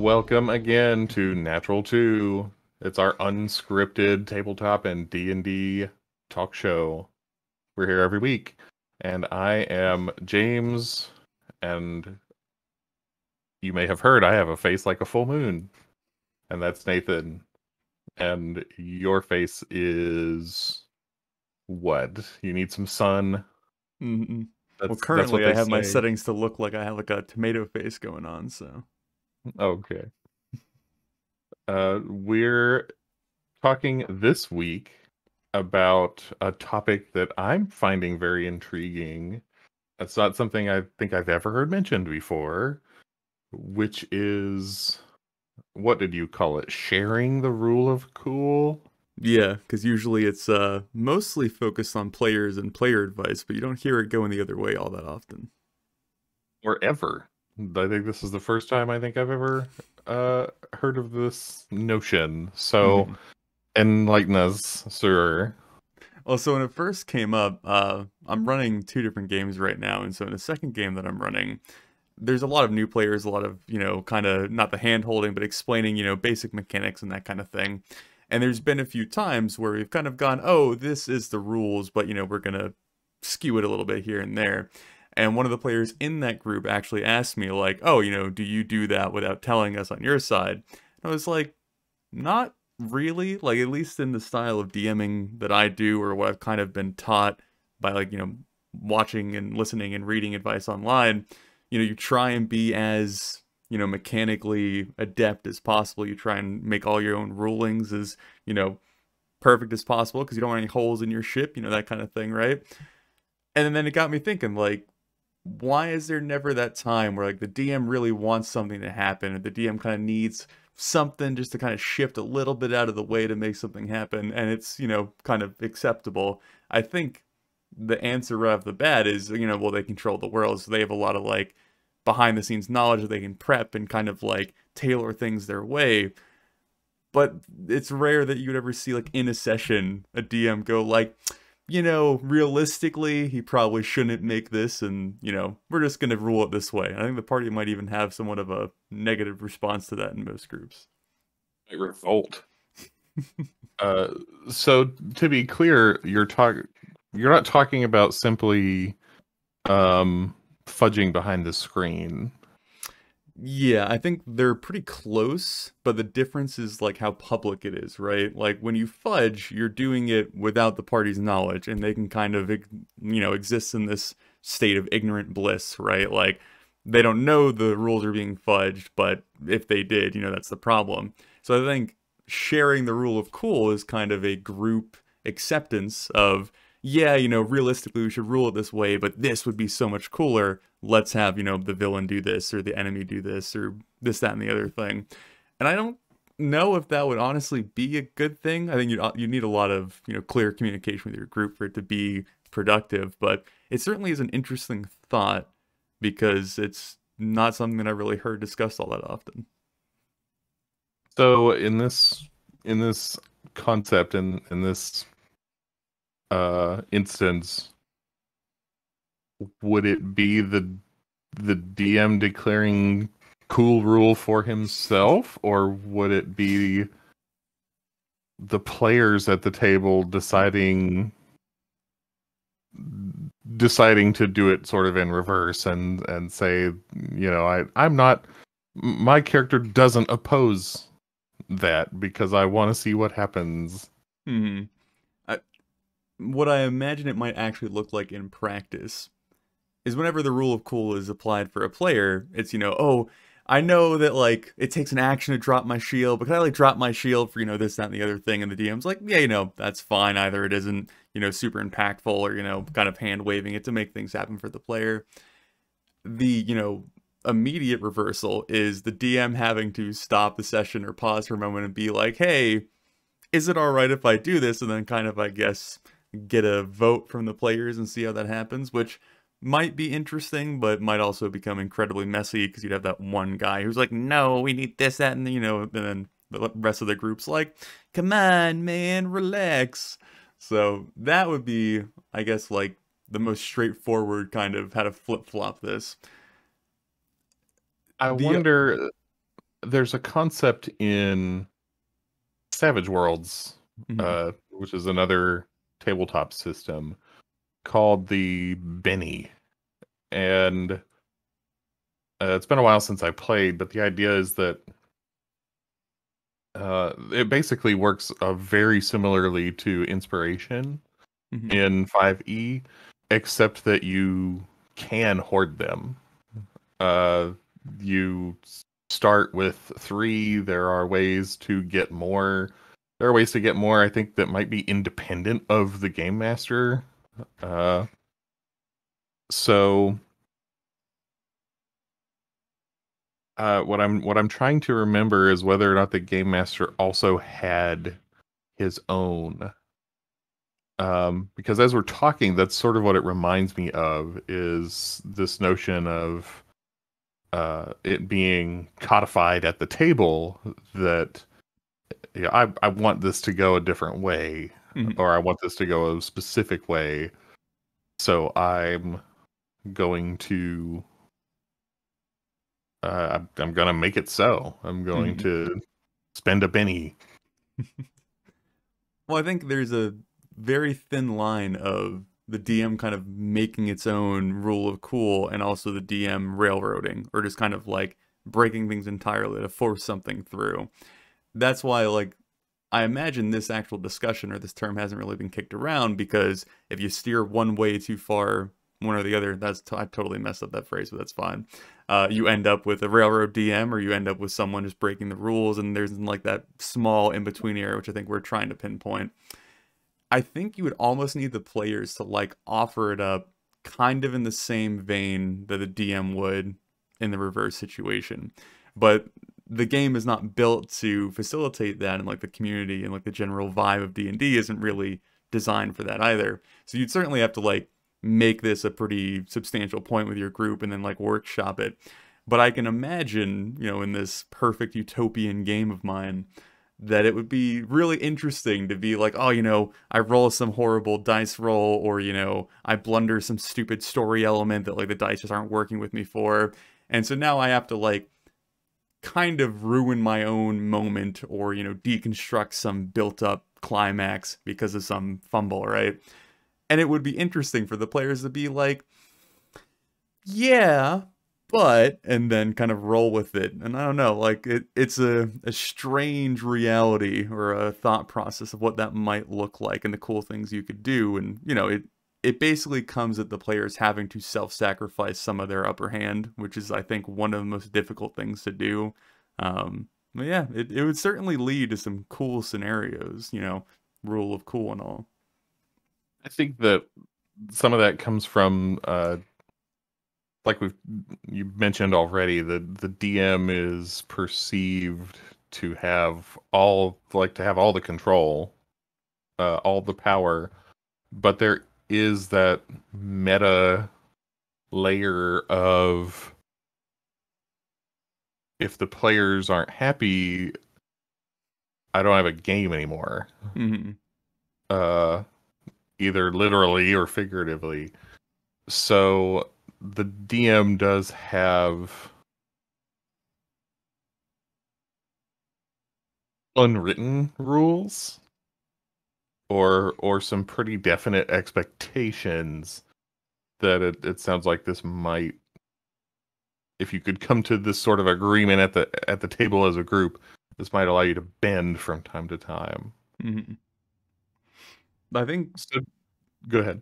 Welcome again to Natural 2. It's our unscripted tabletop and D&D talk show. We're here every week, and I am James, and you may have heard I have a face like a full moon, and that's Nathan. And your face is what? You need some sun? Mm-mm. Well, That's what currently I they have my say. settings to look like I have like a tomato face going on, so. Okay. We're talking this week about a topic that I'm finding very intriguing. It's not something I think I've ever heard mentioned before, which is, what did you call it? Sharing the rule of cool? Yeah, because usually it's mostly focused on players and player advice, but you don't hear it going the other way all that often. Or ever. I think this is the first time I think I've ever heard of this notion. So hmm enlighten us, sir. Also, when it first came up, I'm running two different games right now, and so in the second game that I'm running, there's a lot of new players, a lot of, kind of not the hand holding, but explaining, basic mechanics and that kind of thing. And there's been a few times where we've kind of gone, oh, this is the rules, but, we're going to skew it a little bit here and there. And one of the players in that group actually asked me, like, oh, do you do that without telling us on your side? And I was like, not really. Like, at least in the style of DMing that I do, or what I've kind of been taught by, like, watching and listening and reading advice online, you try and be as, mechanically adept as possible. You try and make all your own rulings as, perfect as possible because you don't want any holes in your ship, that kind of thing, right? And then it got me thinking, like, why is there never that time where like the DM really wants something to happen and the DM kind of needs something just to kind of shift a little bit out of the way to make something happen and it's, kind of acceptable. I think the answer right off the bat is, well, they control the world, so they have a lot of like behind the scenes knowledge that they can prep and kind of like tailor things their way. But it's rare that you'd ever see like in a session a DM go like, realistically, he probably shouldn't make this, and, we're just going to rule it this way. I think the party might even have somewhat of a negative response to that in most groups. I revolt. Uh, so to be clear, you're not talking about simply fudging behind the screen. Yeah, I think they're pretty close, but the difference is like how public it is, right? Like when you fudge, you're doing it without the party's knowledge, and they can kind of, exist in this state of ignorant bliss, right? Like they don't know the rules are being fudged, but if they did, that's the problem. So I think sharing the rule of cool is kind of a group acceptance of, yeah, realistically we should rule it this way, but this would be so much cooler. Let's have, the villain do this or the enemy do this or this, that, and the other thing. And I don't know if that would honestly be a good thing. I think you need a lot of, clear communication with your group for it to be productive, but it certainly is an interesting thought because it's not something that I really heard discussed all that often. So in this concept in this instance, would it be the DM declaring cool rule for himself, or would it be the players at the table deciding to do it sort of in reverse and say, I'm not, my character doesn't oppose that because I want to see what happens. Hmm. I, what I imagine it might actually look like in practice is whenever the rule of cool is applied for a player, it's, oh, I know that, like, it takes an action to drop my shield, but can I, like, drop my shield for, this, that, and the other thing? And the DM's like, yeah, that's fine. Either it isn't, super impactful or, kind of hand waving it to make things happen for the player. The, immediate reversal is the DM having to stop the session or pause for a moment and be like, hey, is it all right if I do this? And then kind of, I guess, get a vote from the players and see how that happens, which might be interesting, but might also become incredibly messy because you'd have that one guy who's like, no, we need this, that, and, then the rest of the group's like, come on, man, relax. So that would be, I guess, like the most straightforward kind of how to flip-flop this. I The wonder. there's a concept in Savage Worlds, Hmm. which is another tabletop system called the Benny, and it's been a while since I played, but the idea is that it basically works very similarly to Inspiration Hmm. in 5e, except that you can hoard them. Uh, you start with 3. There are ways to get more. There are ways to get more, I think, that might be independent of the game master. Uh, so what I'm trying to remember is whether or not the game master also had his own. Because as we're talking, that's sort of what it reminds me of, is this notion of it being codified at the table, that yeah, I want this to go a different way, Hmm. or I want this to go a specific way. So I'm going to I'm gonna make it so. I'm going Hmm. to spend a penny. Well, I think there's a very thin line of the DM kind of making its own rule of cool and also the DM railroading or just kind of like breaking things entirely to force something through. That's why, like, I imagine this actual discussion or this term hasn't really been kicked around because if you steer one way too far, one or the other, I totally messed up that phrase, but that's fine. You end up with a railroad DM or you end up with someone just breaking the rules, and there's like that small in between area, which I think we're trying to pinpoint. I think you would almost need the players to like offer it up kind of in the same vein that a DM would in the reverse situation. But the game is not built to facilitate that, and like the community and like the general vibe of D&D isn't really designed for that either. So you'd certainly have to like make this a pretty substantial point with your group and then like workshop it. But I can imagine, in this perfect utopian game of mine, that it would be really interesting to be like, oh, I roll some horrible dice roll, or, I blunder some stupid story element that like the dice just aren't working with me for. And so now I have to like kind of ruin my own moment or, deconstruct some built up climax because of some fumble, right? And it would be interesting for the players to be like, yeah, but, and then kind of roll with it. And I don't know, like it's a strange reality or a thought process of what that might look like and the cool things you could do. And, it basically comes at the players having to self-sacrifice some of their upper hand, which is, I think, one of the most difficult things to do. But yeah, it would certainly lead to some cool scenarios, rule of cool and all. I think that some of that comes from like you mentioned already, the DM is perceived to have all the control, all the power, but there is that meta layer of, if the players aren't happy, I don't have a game anymore. Hmm. Uh, Either literally or figuratively. So the DM does have unwritten rules, or some pretty definite expectations that it sounds like this might, if you could come to this sort of agreement at the table as a group, this might allow you to bend from time to time. Hmm. I think So go ahead.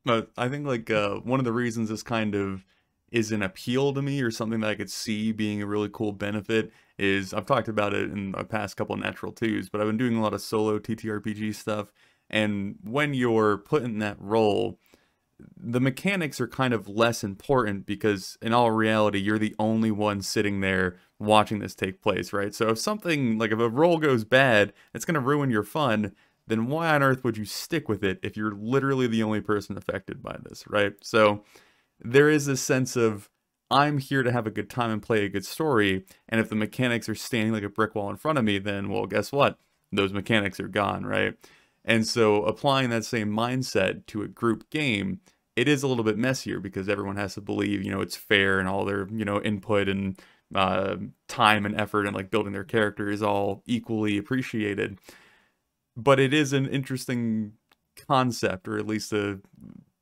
But I think like one of the reasons this kind of is an appeal to me or something that I could see being a really cool benefit is I've talked about it in the past couple of natural twos, but I've been doing a lot of solo TTRPG stuff. And when you're put in that role, the mechanics are kind of less important because in all reality, you're the only one sitting there watching this take place, right? So if something like if a roll goes bad, it's going to ruin your fun, then why on earth would you stick with it if you're literally the only person affected by this, right? So there is this sense of I'm here to have a good time and play a good story, and if the mechanics are standing like a brick wall in front of me, then well, guess what? Those mechanics are gone, right? And so applying that same mindset to a group game, it is a little bit messier because everyone has to believe, it's fair and all their, input and time and effort and like building their character is all equally appreciated. But it is an interesting concept, or at least a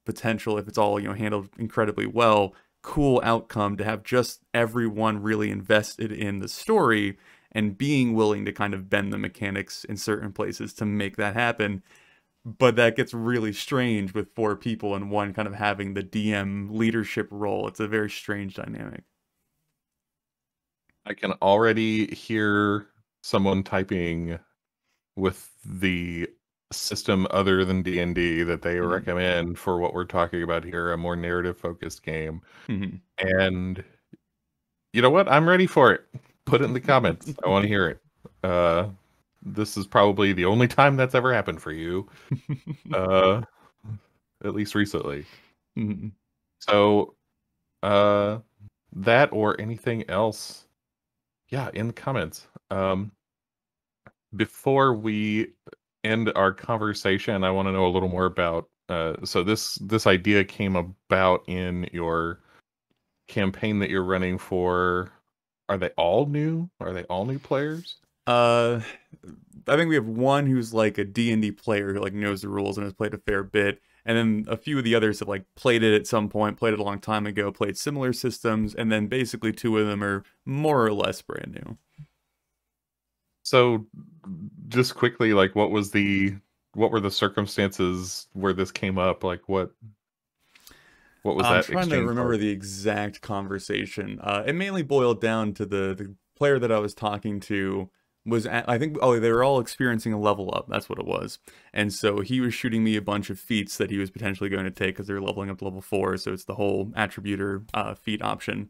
potential, if it's all, handled incredibly well, cool outcome to have just everyone really invested in the story and being willing to kind of bend the mechanics in certain places to make that happen. But that gets really strange with four people and one kind of having the DM leadership role. It's a very strange dynamic. I can already hear someone typing with the system other than D&D that they recommend for what we're talking about here, a more narrative focused game. And you know what? I'm ready for it. Put it in the comments. I want to hear it. This is probably the only time that's ever happened for you. At least recently. So that or anything else, yeah, in the comments. Before we end our conversation, I want to know a little more about so this idea came about in your campaign that you're running for. Are they all new? Are they all new players? I think we have one who's like a D&D player who like knows the rules and has played a fair bit, and then a few of the others have like played it at some point, played it a long time ago, played similar systems, and then basically two of them are more or less brand new. So just quickly, like what were the circumstances where this came up? Like what was that I'm trying to remember like? the exact conversation. It mainly boiled down to the player that I was talking to was I think they were all experiencing a level up. That's what it was. And so he was shooting me a bunch of feats that he was potentially going to take because they were leveling up to level 4. So it's the whole attributor feat option.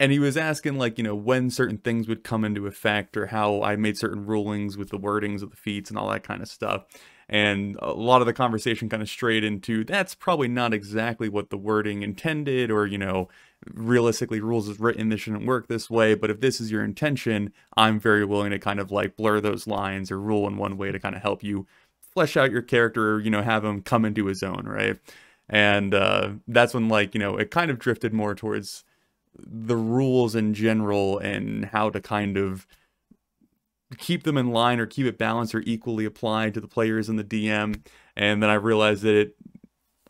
And he was asking like, when certain things would come into effect or how I made certain rulings with the wordings of the feats and all that kind of stuff. And a lot of the conversation kind of strayed into that's probably not exactly what the wording intended, or, realistically rules as written, this shouldn't work this way. But if this is your intention, I'm very willing to kind of like blur those lines or rule in one way to kind of help you flesh out your character, or, have him come into his own, right? And that's when like, it kind of drifted more towards the rules in general and how to kind of keep them in line or keep it balanced or equally applied to the players and the DM. And then I realized that it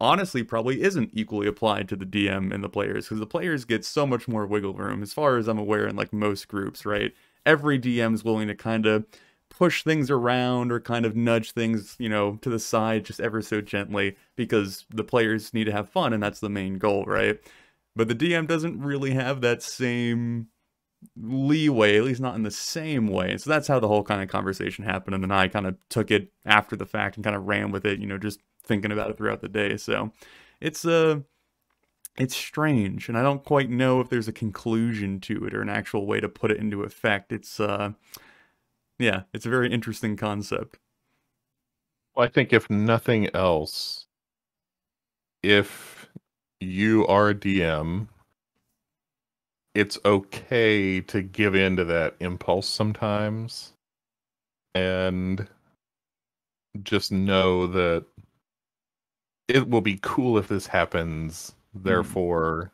honestly probably isn't equally applied to the DM and the players, because the players get so much more wiggle room as far as I'm aware in like most groups, right? Every DM is willing to kind of push things around or kind of nudge things, to the side just ever so gently, because the players need to have fun and that's the main goal, right? But the DM doesn't really have that same leeway, at least not in the same way. So that's how the whole kind of conversation happened. And then I kind of took it after the fact and kind of ran with it, just thinking about it throughout the day. So it's strange. And I don't quite know if there's a conclusion to it or an actual way to put it into effect. It's yeah, it's a very interesting concept. Well, I think if nothing else, if you are a DM, it's okay to give in to that impulse sometimes and just know that it will be cool if this happens. Therefore,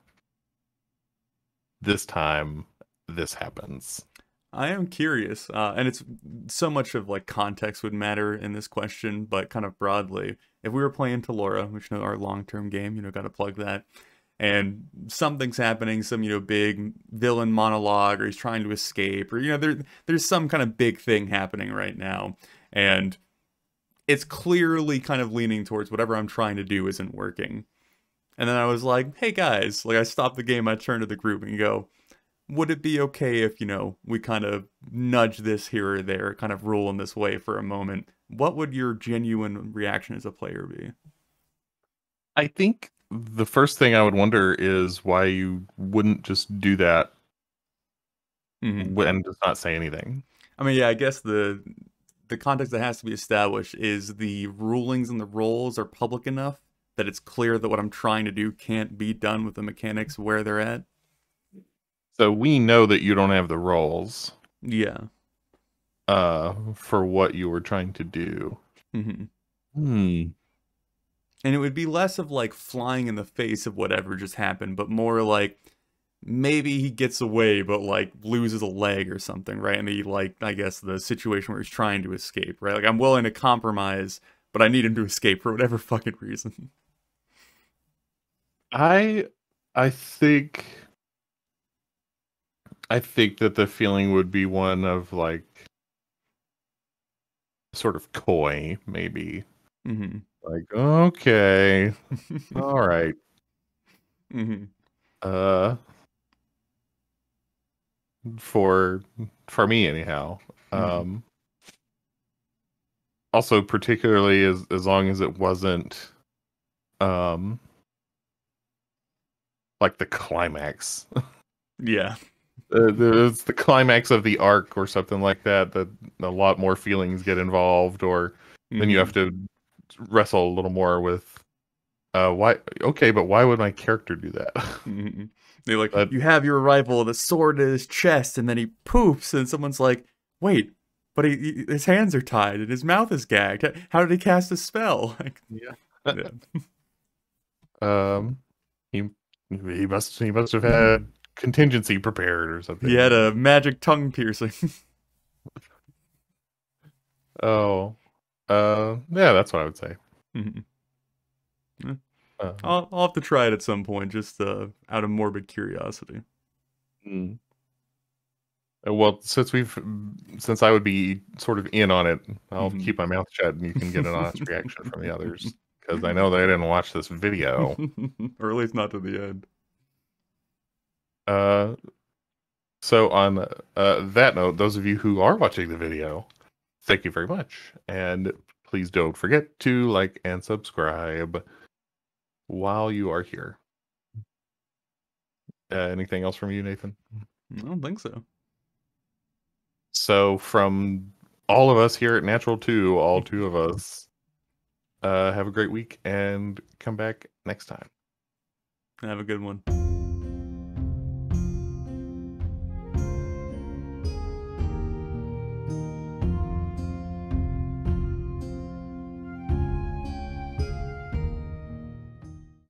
this time, this happens. I am curious, and it's so much of like context would matter in this question, but kind of broadly, if we were playing Talora, which is our long-term game, got to plug that, and something's happening, some big villain monologue, or he's trying to escape, or there's some kind of big thing happening right now, and it's clearly kind of leaning towards whatever I'm trying to do isn't working. And then I was like, hey guys, like I stopped the game, I turned to the group and go, would it be okay if, we kind of nudge this here or there, kind of rule in this way for a moment? What would your genuine reaction as a player be? I think the first thing I would wonder is why you wouldn't just do that and just not say anything. I mean, yeah, I guess the context that has to be established is the rulings and the roles are public enough that it's clear that what I'm trying to do can't be done with the mechanics where they're at. So we know that you don't have the roles. Yeah. For what you were trying to do. And it would be less of like flying in the face of whatever just happened, but more like maybe he gets away, but like loses a leg or something, right? And he like, I guess the situation where he's trying to escape, right? Like I'm willing to compromise, but I need him to escape for whatever fucking reason. I I think I think that the feeling would be one of like sort of coy, maybe. Mm-hmm. Like, okay, all right. Mm-hmm. Uh for for me anyhow. Mm-hmm. Um Also particularly as long as it wasn't um like the climax. Yeah. It's the climax of the arc or something like that, that a lot more feelings get involved, or then you Mm-hmm. have to wrestle a little more with why okay, but why would my character do that? Mm-hmm. They like, But you have your rival, the sword in his chest, and then he poops, and someone's like, wait, but his hands are tied and his mouth is gagged. How did he cast a spell? Like, yeah. yeah. um he he must have had contingency prepared or He had something. a magic tongue piercing. Oh. Yeah, that's what I would say. Mhm. Yeah. Um, I'll have to try it at some point, just out of morbid curiosity. mm. Well, since I would be sort of in on it, I'll Mhm. keep my mouth shut and you can get an honest reaction from the others because I know they didn't watch this video. Or at least not to the end. Uh, so on that note, those of you who are watching the video, thank you very much, and please don't forget to like and subscribe while you are here. Anything else from you, Nathan? I don't think so. So from all of us here at Natural 2, all two of us, have a great week and come back next time. Have a good one.